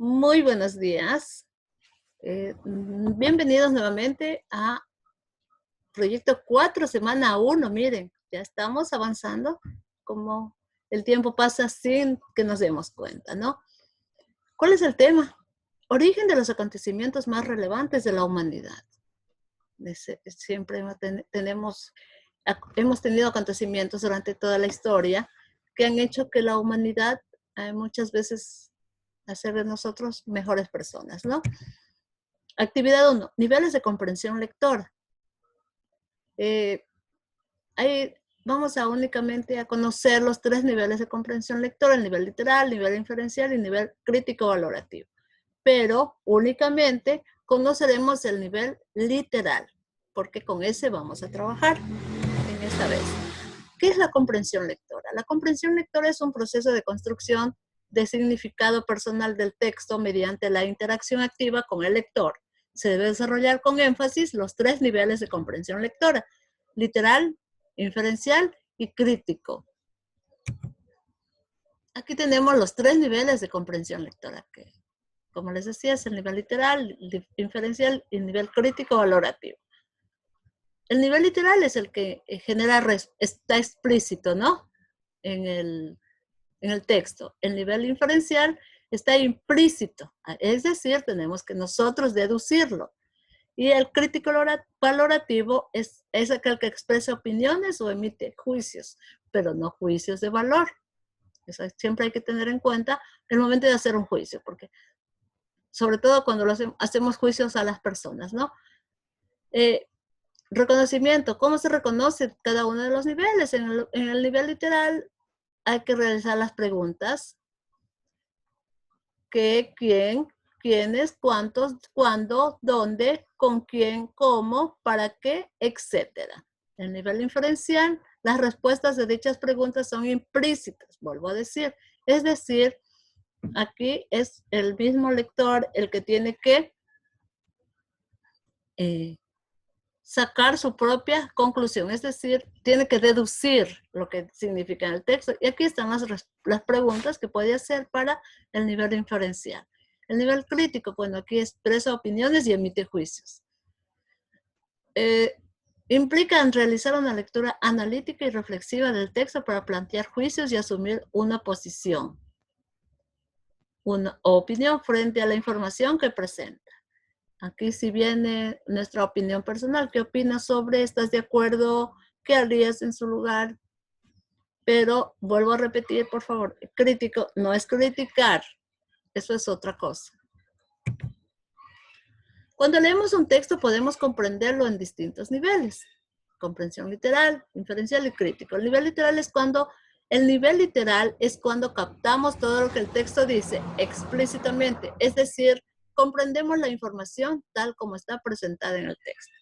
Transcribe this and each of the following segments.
Muy buenos días. Bienvenidos nuevamente a Proyecto 4, semana 1. Miren, ya estamos avanzando como el tiempo pasa sin que nos demos cuenta, ¿no? ¿Cuál es el tema? Origen de los acontecimientos más relevantes de la humanidad. Siempre hemos tenido acontecimientos durante toda la historia que han hecho que la humanidad muchas veces hacer de nosotros mejores personas, ¿no? Actividad 1, niveles de comprensión lectora. Vamos a únicamente a conocer los 3 niveles de comprensión lectora, el nivel literal, nivel inferencial y nivel crítico valorativo. Pero únicamente conoceremos el nivel literal, porque con ese vamos a trabajar en esta vez. ¿Qué es la comprensión lectora? La comprensión lectora es un proceso de construcción de significado personal del texto mediante la interacción activa con el lector. Se debe desarrollar con énfasis los 3 niveles de comprensión lectora: literal, inferencial y crítico. Aquí tenemos los 3 niveles de comprensión lectora, que, como les decía, es el nivel literal, inferencial y nivel crítico valorativo. El nivel literal es el que está explícito, ¿no? En el texto. El nivel inferencial está implícito, es decir, tenemos que nosotros deducirlo. Y el crítico valorativo es aquel que expresa opiniones o emite juicios, pero no juicios de valor. Eso siempre hay que tener en cuenta el momento de hacer un juicio, porque sobre todo cuando hacemos juicios a las personas, ¿no? Reconocimiento. ¿Cómo se reconoce cada uno de los niveles? En el nivel literal hay que realizar las preguntas: ¿qué, quién, quiénes, cuántos, cuándo, dónde, con quién, cómo, para qué, etcétera. En el nivel inferencial, las respuestas de dichas preguntas son implícitas, vuelvo a decir. Es decir, aquí es el mismo lector el que tiene que sacar su propia conclusión, es decir, tiene que deducir lo que significa en el texto. Y aquí están las preguntas que puede hacer para el nivel inferencial. El nivel crítico, bueno, aquí expresa opiniones y emite juicios. Implican realizar una lectura analítica y reflexiva del texto para plantear juicios y asumir una posición, una opinión frente a la información que presenta. Aquí sí viene nuestra opinión personal. ¿Qué opinas sobre? ¿Estás de acuerdo? ¿Qué harías en su lugar? Pero vuelvo a repetir, por favor, crítico no es criticar. Eso es otra cosa. Cuando leemos un texto podemos comprenderlo en distintos niveles: comprensión literal, inferencial y crítico. El nivel literal es cuando captamos todo lo que el texto dice explícitamente, es decir, comprendemos la información tal como está presentada en el texto.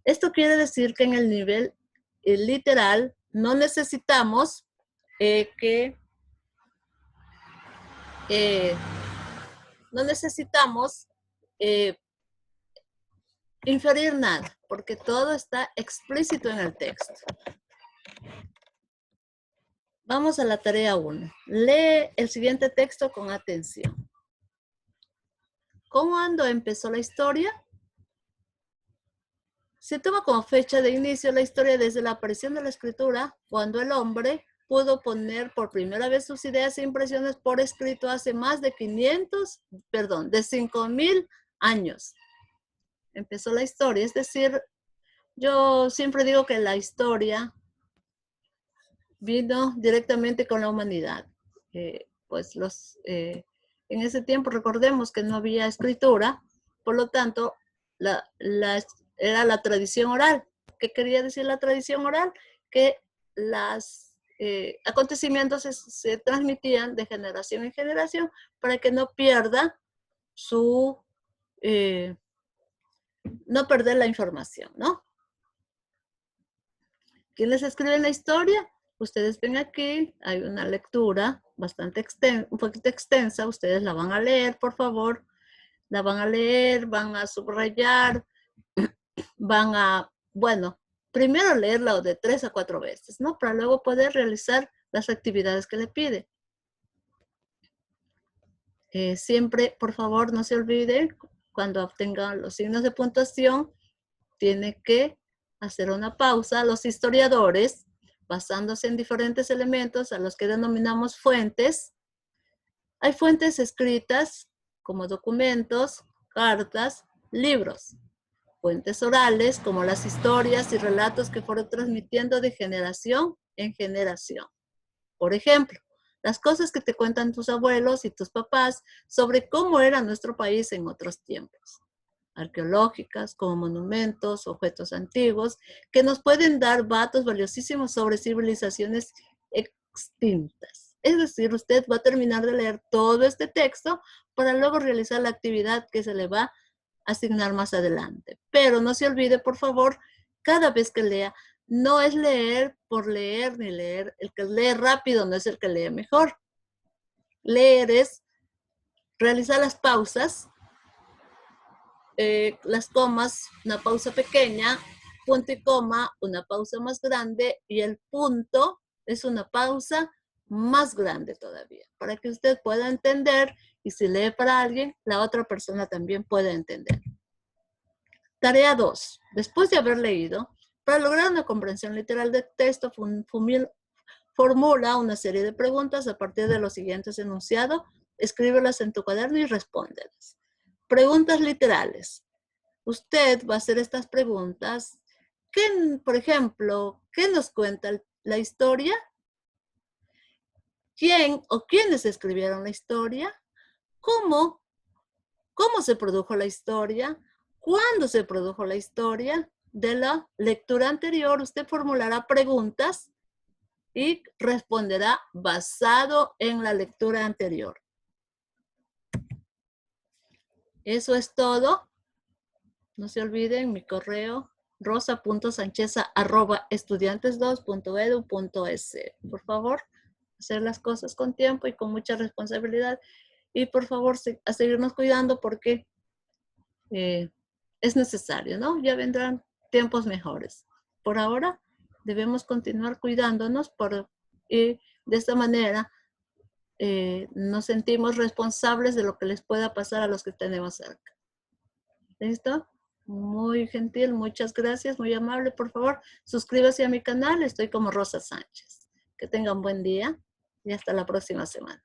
Esto quiere decir que en el nivel literal no necesitamos inferir nada, porque todo está explícito en el texto. Vamos a la tarea 1. Lee el siguiente texto con atención. ¿Cuándo empezó la historia? Se toma como fecha de inicio la historia desde la aparición de la escritura, cuando el hombre pudo poner por primera vez sus ideas e impresiones por escrito hace más de 5.000 años. Empezó la historia, es decir, yo siempre digo que la historia vino directamente con la humanidad. En ese tiempo recordemos que no había escritura, por lo tanto, era la tradición oral. ¿Qué quería decir la tradición oral? Que los acontecimientos se transmitían de generación en generación para que no pierda no perder la información, ¿no? ¿Quiénes escriben la historia? Ustedes ven aquí, hay una lectura bastante un poquito extensa. Ustedes la van a leer, por favor. La van a leer, van a subrayar, primero leerla de 3 a 4 veces, ¿no? Para luego poder realizar las actividades que le pide. Siempre, por favor, no se olvide, cuando obtenga los signos de puntuación, tiene que hacer una pausa. Los historiadores, basándose en diferentes elementos a los que denominamos fuentes, hay fuentes escritas como documentos, cartas, libros. Fuentes orales como las historias y relatos que fueron transmitiendo de generación en generación. Por ejemplo, las cosas que te cuentan tus abuelos y tus papás sobre cómo era nuestro país en otros tiempos. Arqueológicas, como monumentos, objetos antiguos, que nos pueden dar datos valiosísimos sobre civilizaciones extintas. Es decir, usted va a terminar de leer todo este texto para luego realizar la actividad que se le va a asignar más adelante. Pero no se olvide, por favor, cada vez que lea, no es leer por leer ni leer. El que lee rápido no es el que lee mejor. Leer es realizar las pausas, las comas, una pausa pequeña, punto y coma, una pausa más grande, y el punto es una pausa más grande todavía, para que usted pueda entender, y si lee para alguien, la otra persona también puede entender. Tarea 2. Después de haber leído, para lograr una comprensión literal del texto, formula una serie de preguntas a partir de los siguientes enunciados, escríbelas en tu cuaderno y respóndelas. Preguntas literales. Usted va a hacer estas preguntas. Por ejemplo, ¿qué nos cuenta la historia? ¿Quién o quiénes escribieron la historia? ¿Cómo se produjo la historia? ¿Cuándo se produjo la historia? De la lectura anterior, usted formulará preguntas y responderá basado en la lectura anterior. Eso es todo. No se olviden mi correo rosa.sancheza@estudiantes2.edu.es. Por favor, hacer las cosas con tiempo y con mucha responsabilidad. Y por favor, a seguirnos cuidando porque es necesario, ¿no? Ya vendrán tiempos mejores. Por ahora, debemos continuar cuidándonos y de esta manera nos sentimos responsables de lo que les pueda pasar a los que tenemos cerca. ¿Listo? Muy gentil, muchas gracias, muy amable. Por favor, suscríbase a mi canal, estoy como Rosa Sánchez. Que tengan buen día y hasta la próxima semana.